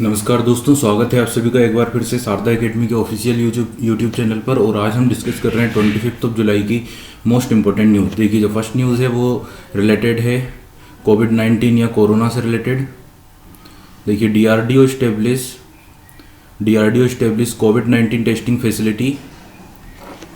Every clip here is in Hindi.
नमस्कार दोस्तों, स्वागत है आप सभी का एक बार फिर से शारदा एकेडमी के ऑफिशियल यूट्यूब चैनल पर। और आज हम डिस्कस कर रहे हैं 25 जुलाई की मोस्ट इंपॉर्टेंट न्यूज़। देखिए, जो फर्स्ट न्यूज़ है वो रिलेटेड है कोविड-19 या कोरोना से रिलेटेड। देखिए, डीआरडीओ स्टेब्लिश कोविड-19 टेस्टिंग फैसिलिटी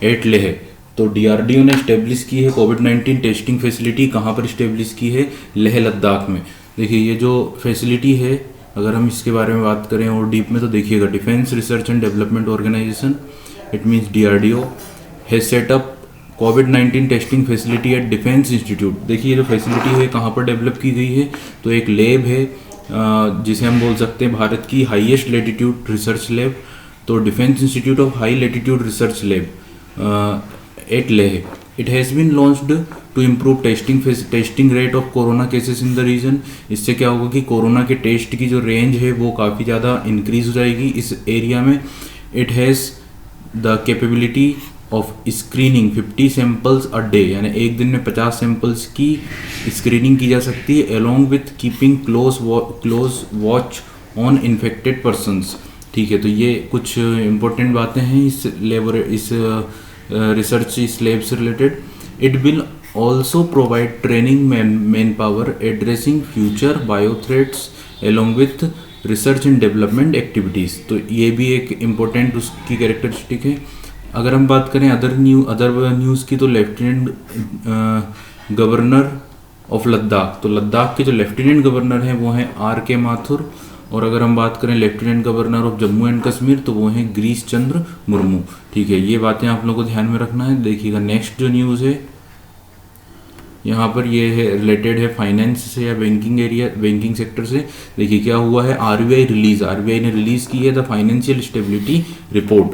एट लेह। तो डीआरडीओ ने स्टेब्लिश की है कोविड-19 टेस्टिंग फैसिलिटी। कहाँ पर स्टेब्लिश की है? लेह लद्दाख में। देखिए, ये जो फैसिलिटी है, अगर हम इसके बारे में बात करें और डीप में, तो देखिएगा, defence research and development organisation, it means DRDO, has set up कोविड-19 testing facility at defence institute. देखिए, जो फैसिलिटी है कहाँ पर डेवलप की गई है, तो एक लैब है जिसे हम बोल सकते हैं भारत की हाईएस्ट लेटीट्यूड रिसर्च लैब। तो defence institute of high latitude research lab at Leh. It has been launched to improve testing rate of corona cases in the region. इससे क्या होगा कि कोरोना के टेस्ट की जो रेंज है वो काफ़ी ज़्यादा इंक्रीज हो जाएगी इस एरिया में। It has the capability of screening 50 samples a day, यानी एक दिन में 50 सैंपल्स की स्क्रीनिंग की जा सकती है, along with keeping close watch on infected persons. ठीक है, तो ये कुछ इंपॉर्टेंट बातें हैं इस रिसर्च इस लैब से related. It will also provide training man power addressing future bio threats along with research and development activities. तो ये भी एक इम्पोर्टेंट उसकी कैरेक्टरिस्टिक है। अगर हम बात करें अदर न्यूज़ की, तो लेफ्टिनेंट गवर्नर ऑफ लद्दाख, तो लद्दाख के जो लेफ्टिनेंट गवर्नर हैं वो हैं R.K. माथुर। और अगर हम बात करें lieutenant governor of Jammu and Kashmir, तो वो हैं गिरीश चंद्र मुर्मू। ठीक है, ये बातें आप लोगों को ध्यान में रखना है। देखिएगा, नेक्स्ट जो न्यूज़ है यहाँ पर, ये है रिलेटेड है फाइनेंस से या बैंकिंग सेक्टर से। देखिए क्या हुआ है, आरबीआई ने रिलीज़ की है द फाइनेंशियल स्टेबिलिटी रिपोर्ट।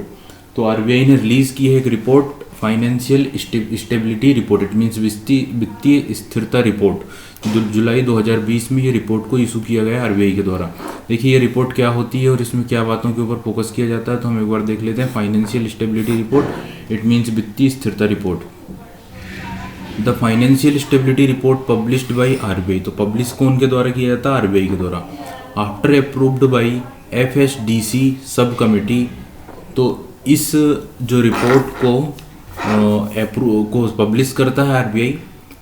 तो आरबीआई ने रिलीज़ की है एक report, financial stability report, it means वित्तीय स्थिरता रिपोर्ट। जुलाई 2020 में ये रिपोर्ट को इशू किया गया आरबीआई के द्वारा। देखिए, ये रिपोर्ट क्या होती है और इसमें क्या बातों के ऊपर फोकस किया जाता है, तो हम एक बार देख लेते हैं। Financial stability report, it means वित्तीय स्थिरता report. The financial stability report published by RBI. तो पब्लिश कौन के द्वारा किया जाता है? आरबीआई के द्वारा। After approved by FSDC sub committee. तो इस जो रिपोर्ट को पब्लिश करता है आरबीआई,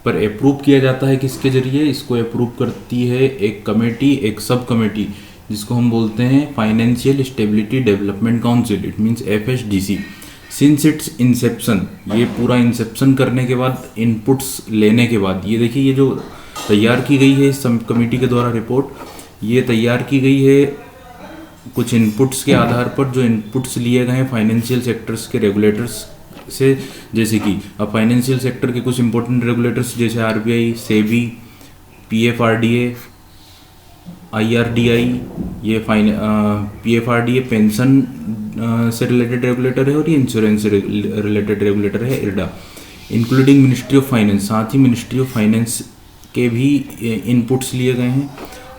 पर अप्रूव किया जाता है किसके जरिए? इसको अप्रूव करती है एक कमेटी, एक सब कमेटी, जिसको हम बोलते हैं financial stability development council, it means FSDC। Since its inception, ये पूरा इंसेप्शन करने के बाद, इनपुट्स लेने के बाद, ये देखिए, ये जो तैयार की गई है इस सब कमेटी के द्वारा रिपोर्ट, ये तैयार की गई है कुछ इनपुट्स के आधार पर, जो इनपुट्स लिए गए हैं फाइनेंशियल सेक्टर्स के रेगुलेटर्स से। जैसे कि अब फाइनेंशियल सेक्टर के कुछ इंपॉर्टेंट रेगुलेटर्स जैसे आरबीआई, सेबी, PFRDA, IRDI, ये PFRDA पेंशन से रिलेटेड रेगुलेटर है और ये इंश्योरेंस से रिलेटेड रेगुलेटर है, IRDA, including ministry of finance. साथ ही मिनिस्ट्री ऑफ फाइनेंस के भी इनपुट्स लिए गए हैं।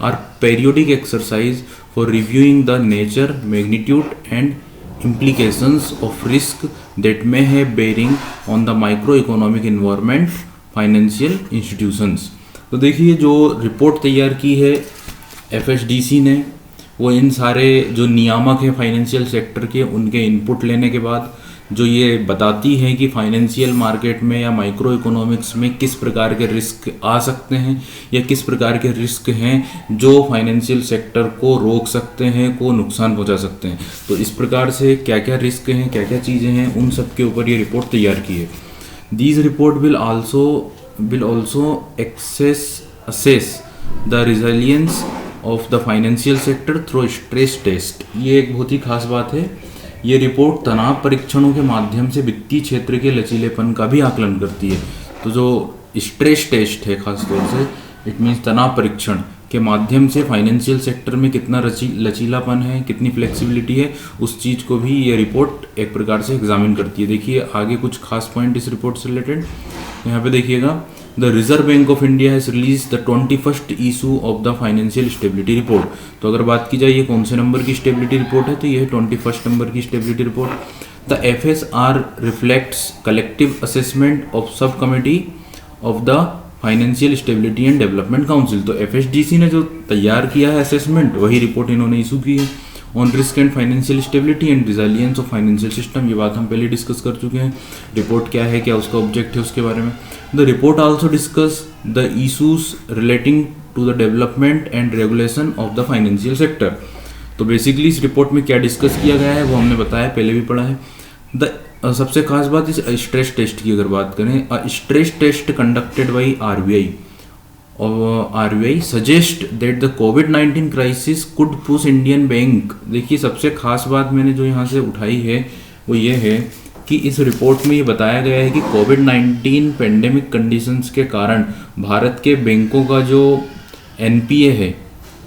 और periodic exercise for reviewing the nature, magnitude and implications of risk that may have bearing on the microeconomic environment financial institutions। तो देखिए, जो रिपोर्ट तैयार की है FSDC ने, वो इन सारे जो नियामक हैं फाइनेंशियल सेक्टर के, उनके इनपुट लेने के बाद जो ये बताती है कि फाइनेंशियल मार्केट में या माइक्रो इकोनॉमिक्स में किस प्रकार के रिस्क आ सकते हैं या किस प्रकार के रिस्क हैं जो फाइनेंशियल सेक्टर को रोक सकते हैं, को नुकसान पहुंचा सकते हैं। तो इस प्रकार से क्या क्या रिस्क हैं, क्या क्या चीज़ें हैं, उन सब के ऊपर ये रिपोर्ट तैयार की है। These report will also assess the resilience of the financial sector through stress test. ये एक बहुत ही खास बात है। ये रिपोर्ट तनाव परीक्षणों के माध्यम से वित्तीय क्षेत्र के लचीलेपन का भी आकलन करती है। तो जो स्ट्रेस टेस्ट है खासतौर से, इट मीन्स तनाव परीक्षण के माध्यम से फाइनेंशियल सेक्टर में कितना लचीलापन है, कितनी फ्लेक्सिबिलिटी है, उस चीज़ को भी ये रिपोर्ट एक प्रकार से एग्जामिन करती है। देखिए आगे कुछ खास पॉइंट इस रिपोर्ट से रिलेटेड यहाँ पे देखिएगा। The reserve bank of India has release the 21st issue of the financial stability report. तो अगर बात की जाए ये कौन से नंबर की स्टेबिलिटी रिपोर्ट है, तो ये है 21st नंबर की stability report. The FSR reflects collective assessment of sub committee of the financial stability and development council. तो एफएसडीसी ने जो तैयार किया है असेसमेंट, वही रिपोर्ट इन्होंने इशू की है on risk and financial stability and resilience of financial system. ये बात हम पहले डिस्कस कर चुके हैं। रिपोर्ट क्या है, क्या उसका ऑब्जेक्ट है, उसके बारे में। The report also discuss the issues relating to the development and regulation of the financial sector. तो बेसिकली इस रिपोर्ट में क्या डिस्कस किया गया है वो हमने बताया, पहले भी पढ़ा है। सबसे खास बात इस स्ट्रेस टेस्ट की अगर बात करें, stress test conducted by RBI और आरबीआई सजेस्ट दैट द कोविड-19 crisis could push Indian bank. देखिए सबसे खास बात मैंने जो यहाँ से उठाई है वो ये है कि इस रिपोर्ट में ये बताया गया है कि कोविड-19 पेंडेमिक कंडीशंस के कारण भारत के बैंकों का जो एनपीए है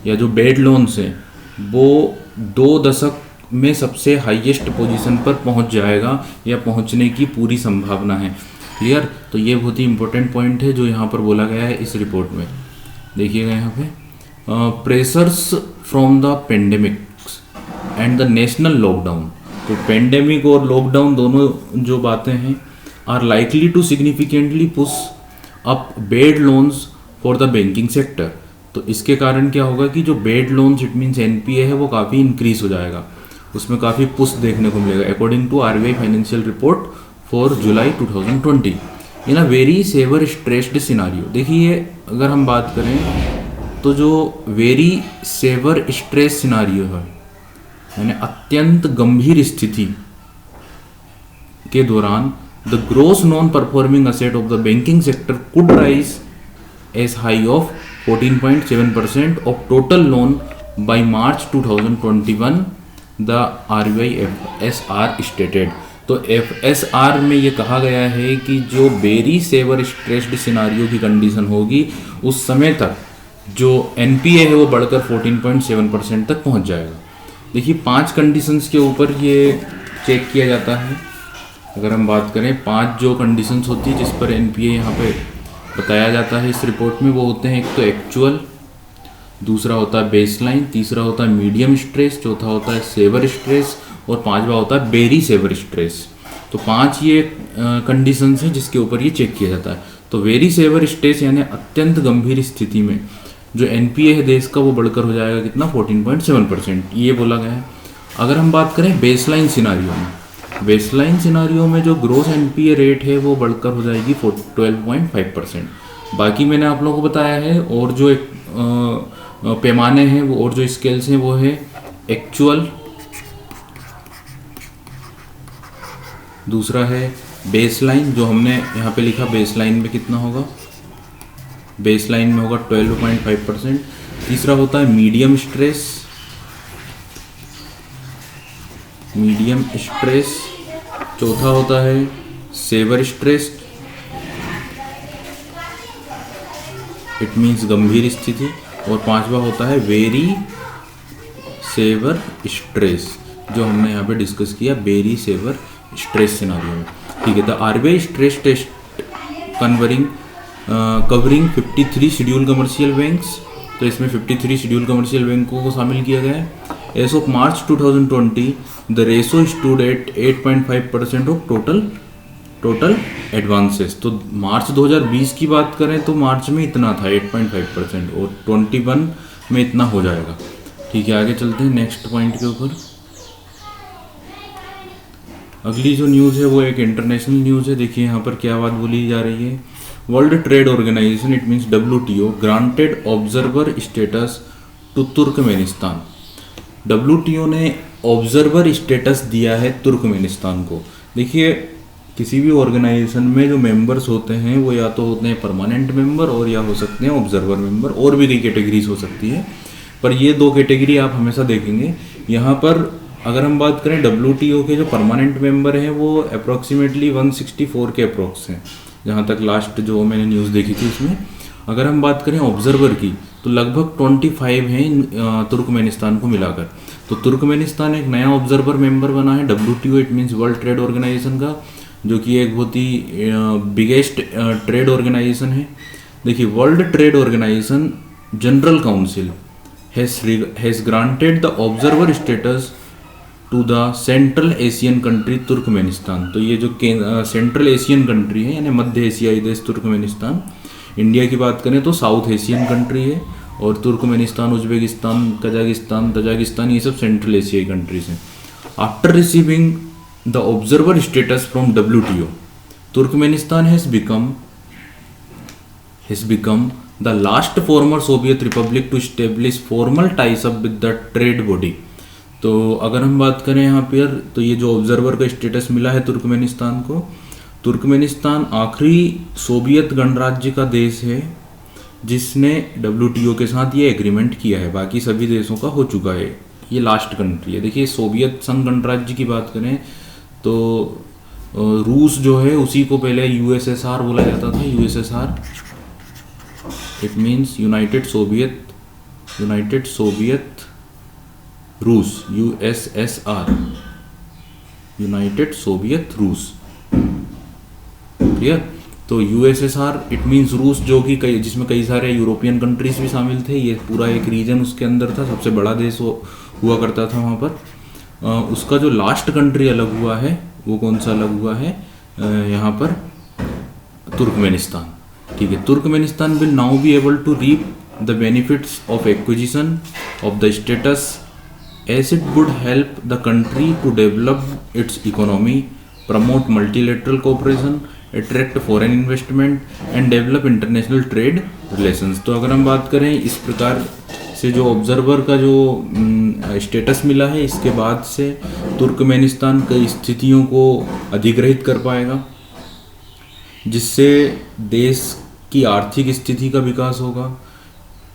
या जो बेड लोन्स हैं वो 2 दशक में सबसे हाईएस्ट पोजीशन पर पहुंच जाएगा या पहुंचने की पूरी संभावना है। क्लियर? तो ये बहुत ही इंपॉर्टेंट पॉइंट है जो यहाँ पर बोला गया है इस रिपोर्ट में। देखिएगा यहाँ पे pressures from the pandemics and the national lockdown. तो पेंडेमिक और लॉकडाउन दोनों जो बातें हैं are likely to significantly push up bad loans for the banking sector. तो इसके कारण क्या होगा कि जो bad loans it means NPA है वो काफ़ी इंक्रीज हो जाएगा, उसमें काफ़ी पुश देखने को मिलेगा according to RBI financial report for July 2020 in a very severe stressed scenario. देखिए अगर हम बात करें तो जो वेरी सेवर स्ट्रेस सिनारियो है यानी अत्यंत गंभीर स्थिति के दौरान the gross non performing asset of the banking sector could rise as high of 14.7% of total loan by March 2021 the RBI FSR stated. तो एफएसआर में ये कहा गया है कि जो वेरी सेवर स्ट्रेस्ड सिनारियो की कंडीशन होगी उस समय तक जो एनपीए है वो बढ़कर 14.7% तक पहुंच जाएगा। देखिए 5 कंडीशंस के ऊपर ये चेक किया जाता है। अगर हम बात करें 5 जो कंडीशंस होती है जिस पर एनपीए यहाँ पे बताया जाता है इस रिपोर्ट में, वो होते हैं एक तो एक्चुअल, दूसरा होता है बेसलाइन, तीसरा होता है मीडियम स्ट्रेस, चौथा होता है सेवर स्ट्रेस और 5वां होता है वेरी सेवर स्ट्रेस। तो 5 ये कंडीशंस हैं जिसके ऊपर ये चेक किया जाता है। तो वेरी सेवर स्ट्रेस यानी अत्यंत गंभीर स्थिति में जो एनपीए है देश का वो बढ़कर हो जाएगा कितना 14.7%, ये बोला गया है। अगर हम बात करें बेसलाइन सिनारियो में, बेसलाइन सिनारियो में जो ग्रोस एनपीए रेट है वो बढ़कर हो जाएगी 12.5%। बाकी मैंने आप लोगों को बताया है और जो एक पैमाने हैं वो और जो स्केल्स हैं वो है एक्चुअल, दूसरा है बेसलाइन जो हमने यहाँ पे लिखा, बेसलाइन में कितना होगा, बेसलाइन में होगा 12.5%। तीसरा होता है मीडियम स्ट्रेस, मीडियम स्ट्रेस, चौथा होता है सेवर स्ट्रेस इट मीन्स गंभीर स्थिति, और 5वां होता है वेरी सेवर स्ट्रेस जो हमने यहाँ पे डिस्कस किया वेरी सेवर स्ट्रेस सिनारियो में। ठीक है, the RBI stress test covering 53 schedule commercial banks. तो इसमें 53 शेड्यूल कमर्शियल बैंकों को शामिल किया गया है। As of March 2020 the ratio stood at 8.5% of total advances. तो मार्च 2020 की बात करें तो मार्च में इतना था 8.5% और 21 में इतना हो जाएगा। ठीक है, आगे चलते हैं नेक्स्ट पॉइंट के ऊपर। अगली जो न्यूज़ है वो एक इंटरनेशनल न्यूज़ है। देखिए यहाँ पर क्या बात बोली जा रही है। World trade organisation it means WTO granted observer status to Turkmenistan. WTO ने ऑब्जर्वर स्टेटस दिया है तुर्कमेनिस्तान को। देखिए किसी भी ऑर्गेनाइजेशन में जो मेंबर्स होते हैं वो या तो होते हैं परमानेंट मेंबर और या हो सकते हैं ऑब्जर्वर मेंबर, और भी कई कैटेगरीज हो सकती है, पर ये 2 कैटेगरी आप हमेशा देखेंगे। यहाँ पर अगर हम बात करें WTO के जो परमानेंट मेंबर हैं वो अप्रॉक्सीमेटली 164 के अप्रॉक्स हैं, जहाँ तक लास्ट जो मैंने न्यूज़ देखी थी उसमें। अगर हम बात करें ऑब्जर्वर की तो लगभग 25 हैं तुर्कमेनिस्तान को मिलाकर। तो तुर्कमेनिस्तान एक नया ऑब्जर्वर मेंबर बना है WTO it means world trade organisation का, जो कि एक बहुत ही बिगेस्ट ट्रेड ऑर्गेनाइजेशन है। देखिए world trade organisation general council has granted the observer status to the central Asian country Turkmenistan. तो ये जो सेंट्रल एशियन कंट्री है यानी मध्य एशियाई देश तुर्कमेनिस्तान, इंडिया की बात करें तो साउथ एशियन कंट्री है, और तुर्कमेनिस्तान, उज्बेकिस्तान, कजाकिस्तान, तजाकिस्तान ये सब सेंट्रल एशियाई कंट्रीज हैं। After receiving the observer status from WTO, Turkmenistan has become the last former Soviet republic to establish formal ties up with the trade body. तो अगर हम बात करें यहाँ पर, तो ये जो ऑब्जर्वर का स्टेटस मिला है तुर्कमेनिस्तान को, तुर्कमेनिस्तान आखिरी सोवियत गणराज्य का देश है जिसने WTO के साथ ये एग्रीमेंट किया है, बाकी सभी देशों का हो चुका है, ये लास्ट कंट्री है। देखिए सोवियत संघ गणराज्य की बात करें तो रूस जो है उसी को पहले USSR बोला जाता था, USSR, it means United Soviet रूस, USSR, यूनाइटेड सोवियत रूस, क्लियर। तो USSR इट मीन्स रूस, जो कि जिसमें कई सारे यूरोपियन कंट्रीज भी शामिल थे, ये पूरा एक रीजन उसके अंदर था, सबसे बड़ा देश हुआ करता था वहाँ पर। उसका जो लास्ट कंट्री अलग हुआ है वो कौन सा अलग हुआ है, यहाँ पर तुर्कमेनिस्तान, ठीक है। Turkmenistan will now be able to reap the benefits of acquisition of the status as it would help the country to develop its economy, promote multilateral cooperation, attract foreign investment and develop international trade relations. तो अगर हम बात करें इस प्रकार से जो ऑब्जर्वर का जो स्टेटस मिला है, इसके बाद से तुर्कमेनिस्तान कई स्थितियों को अधिग्रहित कर पाएगा, जिससे देश की आर्थिक स्थिति का विकास होगा,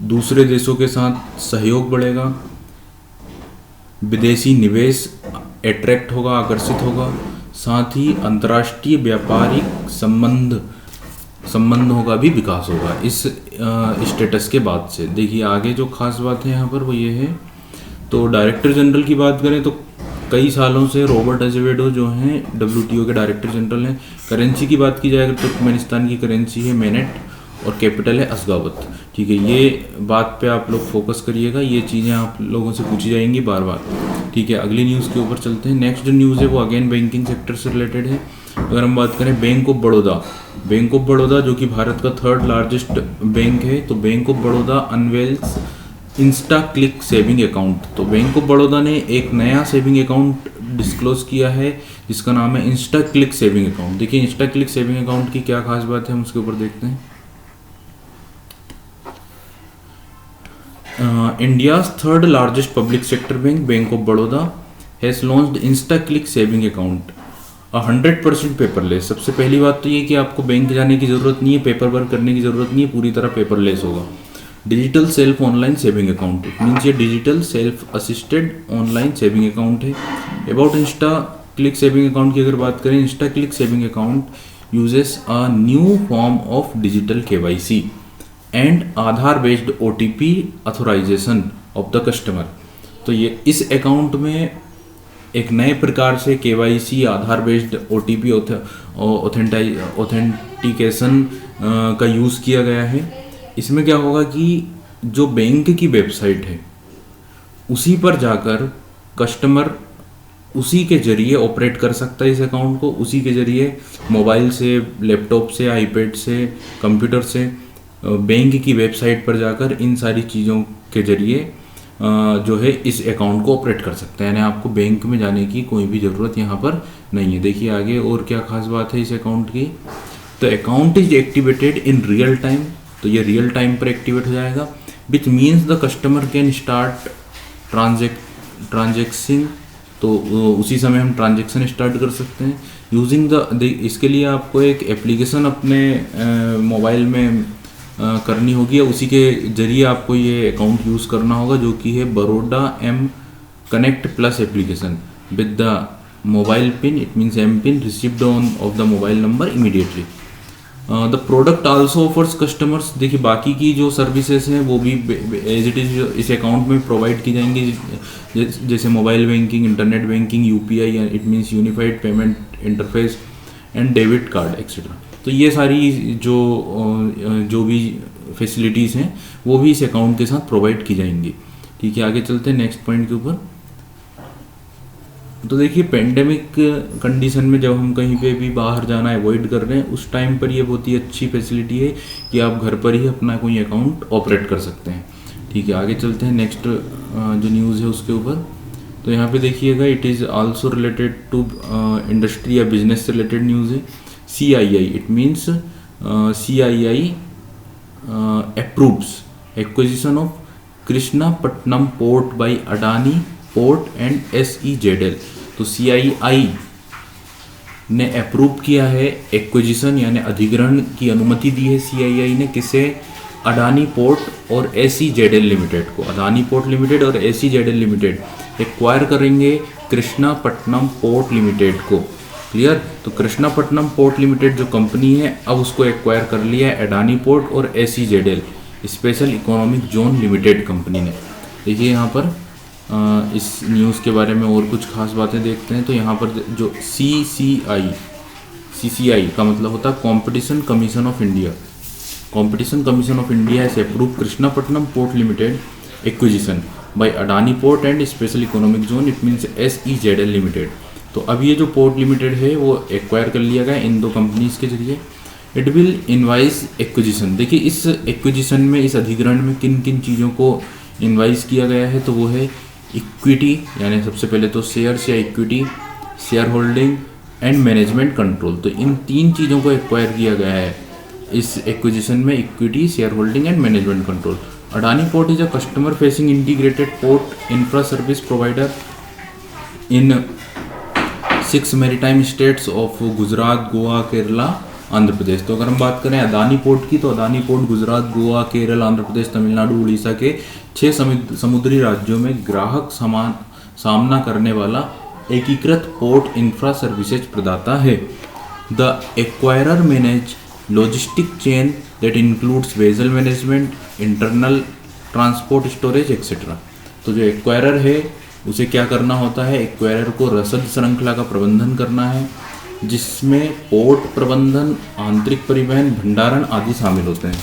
दूसरे देशों के साथ सहयोग बढ़ेगा, विदेशी निवेश अट्रैक्ट होगा, आकर्षित होगा, साथ ही अंतर्राष्ट्रीय व्यापारिक संबंधों का भी विकास होगा इस स्टेटस के बाद से। देखिए आगे जो खास बात है यहाँ पर वो ये है, तो डायरेक्टर जनरल की बात करें तो कई सालों से रॉबर्ट अजेवेडो जो हैं WTO के डायरेक्टर जनरल हैं। करेंसी की बात की जाए तो तुर्कमेनिस्तान की करेंसी है मेनेट और कैपिटल है अशगाबत, ठीक है। ये बात पे आप लोग फोकस करिएगा, ये चीज़ें आप लोगों से पूछी जाएंगी बार बार, ठीक है। अगली न्यूज़ के ऊपर चलते हैं। नेक्स्ट जो न्यूज़ है वो अगेन बैंकिंग सेक्टर से रिलेटेड है। अगर हम बात करें बैंक ऑफ बड़ौदा जो कि भारत का 3rd लार्जेस्ट बैंक है, तो bank of Baroda unveils Insta click saving account. तो बैंक ऑफ बड़ौदा ने एक नया सेविंग अकाउंट डिस्क्लोज किया है जिसका नाम है इंस्टा क्लिक सेविंग अकाउंट। देखिए इंस्टा क्लिक सेविंग अकाउंट की क्या खास बात है हम उसके ऊपर देखते हैं। India's 3rd largest public sector bank, Bank of Baroda, has launched InstaClick saving account, 100% paperless. सबसे पहली बात तो ये कि आपको बैंक जाने की ज़रूरत नहीं है, पेपर वर्क करने की ज़रूरत नहीं है, पूरी तरह पेपरलेस होगा। Digital self online saving account, it means ये digital self assisted online saving account है। अबाउट InstaClick सेविंग अकाउंट की अगर बात करें, InstaClick saving account uses a new form of digital KYC and Aadhaar based OTP authorisation of the customer. तो ये इस अकाउंट में एक नए प्रकार से KYC, आधार बेस्ड OTP ऑथेंटिकेशन का यूज़ किया गया है। इसमें क्या होगा कि जो बैंक की वेबसाइट है उसी पर जाकर कस्टमर उसी के जरिए ऑपरेट कर सकता है इस अकाउंट को, उसी के जरिए मोबाइल से, लैपटॉप से, आईपैड से, कंप्यूटर से बैंक की वेबसाइट पर जाकर इन सारी चीज़ों के जरिए जो है इस अकाउंट को ऑपरेट कर सकते हैं, यानी आपको बैंक में जाने की कोई भी ज़रूरत यहाँ पर नहीं है। देखिए आगे और क्या खास बात है इस अकाउंट की, तो account is activated in real time, तो ये रियल टाइम पर एक्टिवेट हो जाएगा, which means the customer can start transaction, तो उसी समय हम ट्रांजेक्शन स्टार्ट कर सकते हैं यूजिंग इसके लिए आपको एक एप्लीकेशन अपने मोबाइल में करनी होगी, उसी के जरिए आपको ये अकाउंट यूज़ करना होगा, जो कि है Baroda M connect plus application with the mobile pin, it means M pin received on off the mobile number immediately. The product also offers customers, देखिए बाकी की जो सर्विसेज हैं वो भी एज इट इज़ इस अकाउंट में प्रोवाइड की जाएंगी, जैसे mobile banking, internet banking, UPI it means unified payment interface and debit card etcetera. तो ये सारी जो भी फैसिलिटीज़ हैं वो भी इस अकाउंट के साथ प्रोवाइड की जाएंगी, ठीक है। आगे चलते हैं नेक्स्ट पॉइंट के ऊपर। तो देखिए पेंडेमिक कंडीशन में जब हम कहीं पे भी बाहर जाना अवॉइड कर रहे हैं उस टाइम पर ये बहुत ही अच्छी फैसिलिटी है कि आप घर पर ही अपना कोई अकाउंट ऑपरेट कर सकते हैं। ठीक है, आगे चलते हैं नेक्स्ट जो न्यूज़ है उसके ऊपर। तो यहाँ पे देखिएगा it is also related to industry या बिजनेस से रिलेटेड न्यूज़ है। CII, it means CII approves acquisition of Krishnapatnam port by Adani port and SEZL। तो CII ने अप्रूव किया है एक्विजिशन यानी अधिग्रहण की अनुमति दी है CII ने किसे, अडानी पोर्ट और SEZL लिमिटेड को। अडानी पोर्ट लिमिटेड और SEZL लिमिटेड एक्वायर करेंगे कृष्णापट्टनम पोर्ट लिमिटेड को। क्लियर। तो कृष्णापट्टनम पोर्ट लिमिटेड जो कंपनी है अब उसको एक्वायर कर लिया है अडानी पोर्ट और SEZL special economic zone limited company ने। देखिए यहाँ पर इस न्यूज़ के बारे में और कुछ खास बातें देखते हैं। तो यहाँ पर जो CCI का मतलब होता है competition commission of India. Competition commission of India has approve Krishnapatnam port limited acquisition bye Adani port and special economic zone, it means SEZL limited. तो अब ये जो पोर्ट लिमिटेड है वो एक्वायर कर लिया गया इन दो कंपनीज के जरिए। It will invoice acquisition. देखिए इस एक्विजिशन में, इस अधिग्रहण में किन किन चीज़ों को इनवाइस किया गया है, तो वो है इक्विटी यानी सबसे पहले तो शेयर्स या equity, share holding and management control. तो इन तीन चीज़ों को एक्वायर किया गया है इस एक्विजिशन में, equity, share holding and management control. Adani port is a customer facing integrated port infra service provider in 6 maritime states of Gujarat, Goa, Kerala, Andhra Pradesh. तो अगर हम बात करें अदानी पोर्ट की, तो अदानी पोर्ट गुजरात, गोवा, केरल, आंध्र प्रदेश, तमिलनाडु, उड़ीसा के 6 समुद्री राज्यों में ग्राहक सामना करने वाला एकीकृत पोर्ट इंफ्रा सर्विसेज प्रदाता है। The acquirer manage logistic chain that includes vessel management, internal transport, storage etcetera. तो जो एक्वायरर है उसे क्या करना होता है, एक्वायरर को रसद श्रृंखला का प्रबंधन करना है जिसमें पोर्ट प्रबंधन, आंतरिक परिवहन, भंडारण आदि शामिल होते हैं।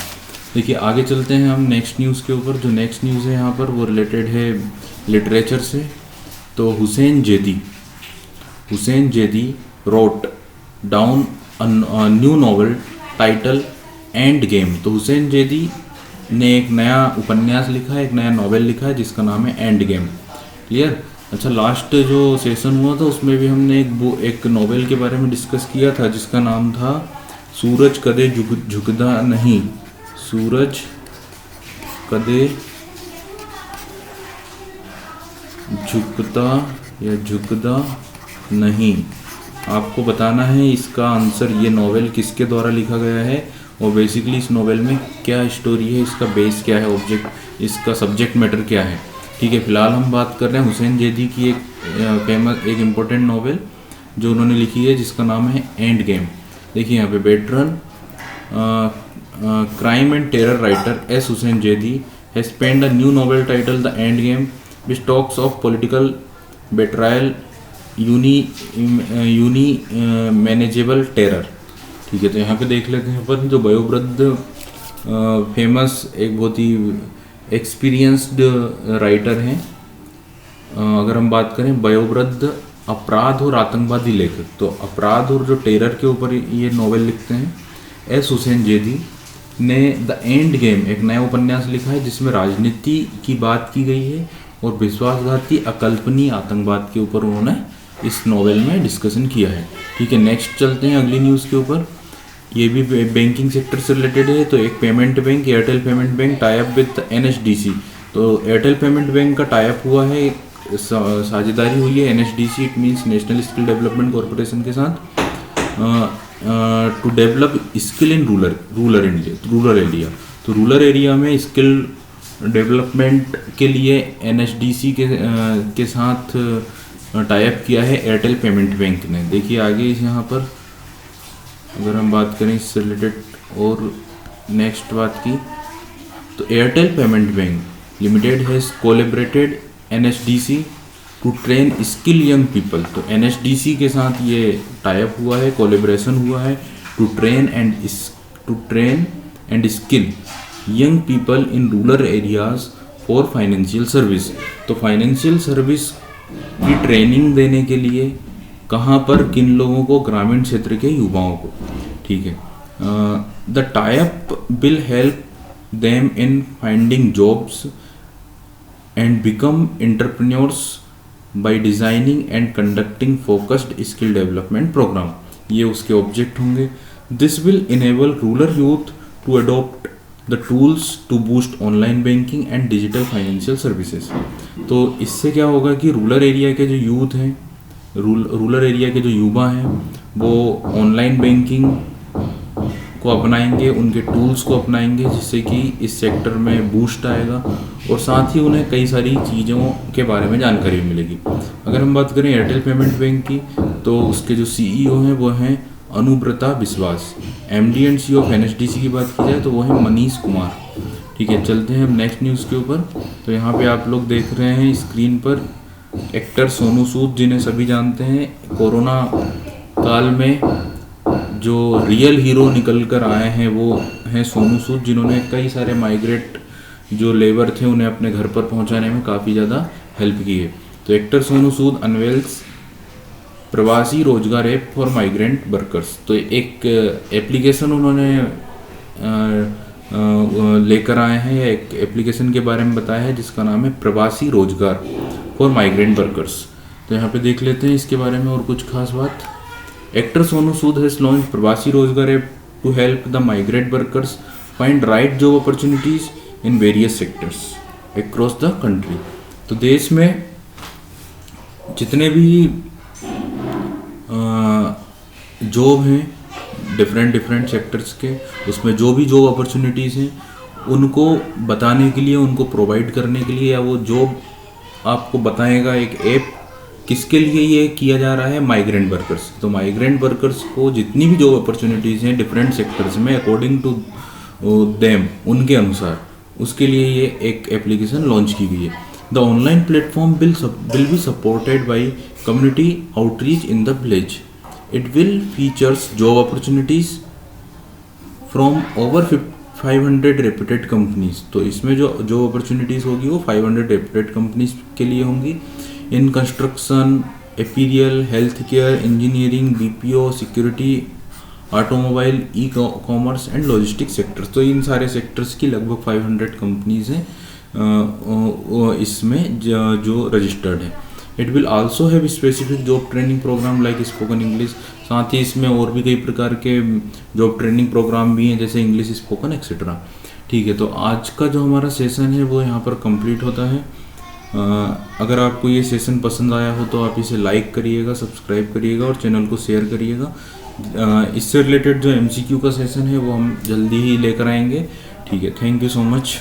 देखिए आगे चलते हैं हम नेक्स्ट न्यूज़ के ऊपर। जो नेक्स्ट न्यूज़ है यहाँ पर वो रिलेटेड है लिटरेचर से। तो Hussain Zaidi wrote down new novel title end game. तो हुसैन जेदी ने एक नया उपन्यास लिखा है, एक नया नॉवेल लिखा है जिसका नाम है एंड गेम। क्लियर। अच्छा, लास्ट जो सेशन हुआ था उसमें भी हमने एक नॉवेल के बारे में डिस्कस किया था जिसका नाम था सूरज कदे झुकदा नहीं। सूरज कदे झुकता या झुकदा नहीं। आपको बताना है इसका आंसर, ये नॉवेल किसके द्वारा लिखा गया है और बेसिकली इस नॉवेल में क्या स्टोरी है, इसका बेस क्या है, ऑब्जेक्ट, इसका सब्जेक्ट मैटर क्या है। ठीक है, फिलहाल हम बात कर रहे हैं हुसैन जेदी की एक इम्पोर्टेंट नॉवेल जो उन्होंने लिखी है जिसका नाम है एंड गेम। देखिए यहाँ पे veteran crime and terror writer S. Hussain Zaidi has penned a new novel title the end game which talks of political betrayal manageable terror. ठीक है, तो यहाँ पे देख लेते हैं अपन जो वयोवृद्ध फेमस एक बहुत ही एक्सपीरियंस्ड राइटर हैं। अगर हम बात करें वयोवृद्ध अपराध और आतंकवादी लेखक, तो अपराध और जो टेरर के ऊपर ये नॉवेल लिखते हैं S. हुसैन जेदी ने द एंड गेम एक नया उपन्यास लिखा है जिसमें राजनीति की बात की गई है और विश्वासघाती अकल्पनीय आतंकवाद के ऊपर उन्होंने इस नॉवेल में डिस्कशन किया है। ठीक है, नेक्स्ट चलते हैं अगली न्यूज़ के ऊपर। ये भी बैंकिंग सेक्टर से रिलेटेड है। तो एक payment bank, Airtel payment bank tie up with NSDC। तो एयरटेल पेमेंट बैंक का टाई अप हुआ है, साझेदारी हुई है NSDC, it means national skill development corporation के साथ to develop skill in rural area. तो रूरल एरिया में स्किल डेवलपमेंट के लिए NSDC के साथ टाई अप किया है एयरटेल पेमेंट बैंक ने। देखिए आगे यहाँ पर अगर हम बात करें इससे रिलेटेड और नेक्स्ट बात की, तो Airtel payment bank limited has collaborated NSDC to train skill young people. तो NSDC के साथ ये टाई अप हुआ है, कोलैबोरेशन हुआ है to train and skill young people in rural areas for financial service. तो फाइनेंशियल सर्विस कि ट्रेनिंग देने के लिए कहाँ पर किन लोगों को, ग्रामीण क्षेत्र के युवाओं को, ठीक है। The type will help them in finding jobs and become entrepreneurs by designing and conducting focused skill development programme, ये उसके ऑब्जेक्ट होंगे। This will enable rural youth to adopt the tools to boost online banking and digital financial services. तो इससे क्या होगा कि रूरल एरिया के जो यूथ हैं, रूरल एरिया के जो युवा हैं, वो ऑनलाइन बैंकिंग को अपनाएंगे, उनके टूल्स को अपनाएंगे, जिससे कि इस सेक्टर में बूस्ट आएगा और साथ ही उन्हें कई सारी चीज़ों के बारे में जानकारी मिलेगी। अगर हम बात करें एयरटेल पेमेंट बैंक की, तो उसके जो सीईओ हैं वो हैं Anubrata Biswas. MD and C of NHDC की बात की जाए तो वो है मनीष कुमार। ठीक है, चलते हैं हम नेक्स्ट न्यूज़ के ऊपर। तो यहाँ पे आप लोग देख रहे हैं स्क्रीन पर एक्टर सोनू सूद, जिन्हें सभी जानते हैं। कोरोना काल में जो रियल हीरो निकल कर आए हैं वो हैं सोनू सूद, जिन्होंने कई सारे माइग्रेट जो लेबर थे उन्हें अपने घर पर पहुंचाने में काफ़ी ज़्यादा हेल्प की है। तो एक्टर सोनू सूद अनवेल्स प्रवासी Rojgar app for migrant workers. तो एक एप्लीकेशन उन्होंने लेकर आए हैं, या एक एप्लीकेशन के बारे में बताया है जिसका नाम है प्रवासी रोजगार फॉर माइग्रेंट वर्कर्स। तो यहाँ पे देख लेते हैं इसके बारे में और कुछ खास बात। Actor Sonu Sood has launch Pravasi Rojgar app to help the migrant workers find right job opportunities in various sectors across the country. तो देश में जितने भी जॉब हैं डिफरेंट सेक्टर्स के, उसमें जो भी जॉब अपॉर्चुनिटीज़ हैं उनको बताने के लिए, उनको प्रोवाइड करने के लिए, या वो जॉब आपको बताएगा एक ऐप। किसके लिए ये किया जा रहा है? Migrant workers. तो माइग्रेंट वर्कर्स को जितनी भी जॉब अपॉर्चुनिटीज़ हैं डिफरेंट सेक्टर्स में अकॉर्डिंग टू देम, उनके अनुसार, उसके लिए ये एक एप्लीकेशन लॉन्च की गई है। The online platform will be supported by community outreach in the village. It will features job opportunities from over 500 reputed companies. तो इसमें जो जॉब अपॉर्चुनिटीज़ होगी वो 500 रेपुटेड कंपनीज के लिए होंगी। In construction, apparel, health care, engineering, BPO, security, automobile, e commerce and logistics sectors. तो इन सारे सेक्टर्स की लगभग 500 कंपनीज हैं इसमें जो रजिस्टर्ड है। It will also have specific job training programme like spoken English. साथ ही इसमें और भी कई प्रकार के जॉब ट्रेनिंग प्रोग्राम भी हैं, जैसे इंग्लिश स्पोकन एक्सेट्रा। ठीक है, तो आज का जो हमारा सेशन है वो यहाँ पर कंप्लीट होता है। अगर आपको ये सेशन पसंद आया हो तो आप इसे लाइक करिएगा, सब्सक्राइब करिएगा और चैनल को शेयर करिएगा। इससे रिलेटेड जो MCQ का सेशन है वो हम जल्दी ही लेकर आएंगे। ठीक है, थैंक यू सो मच।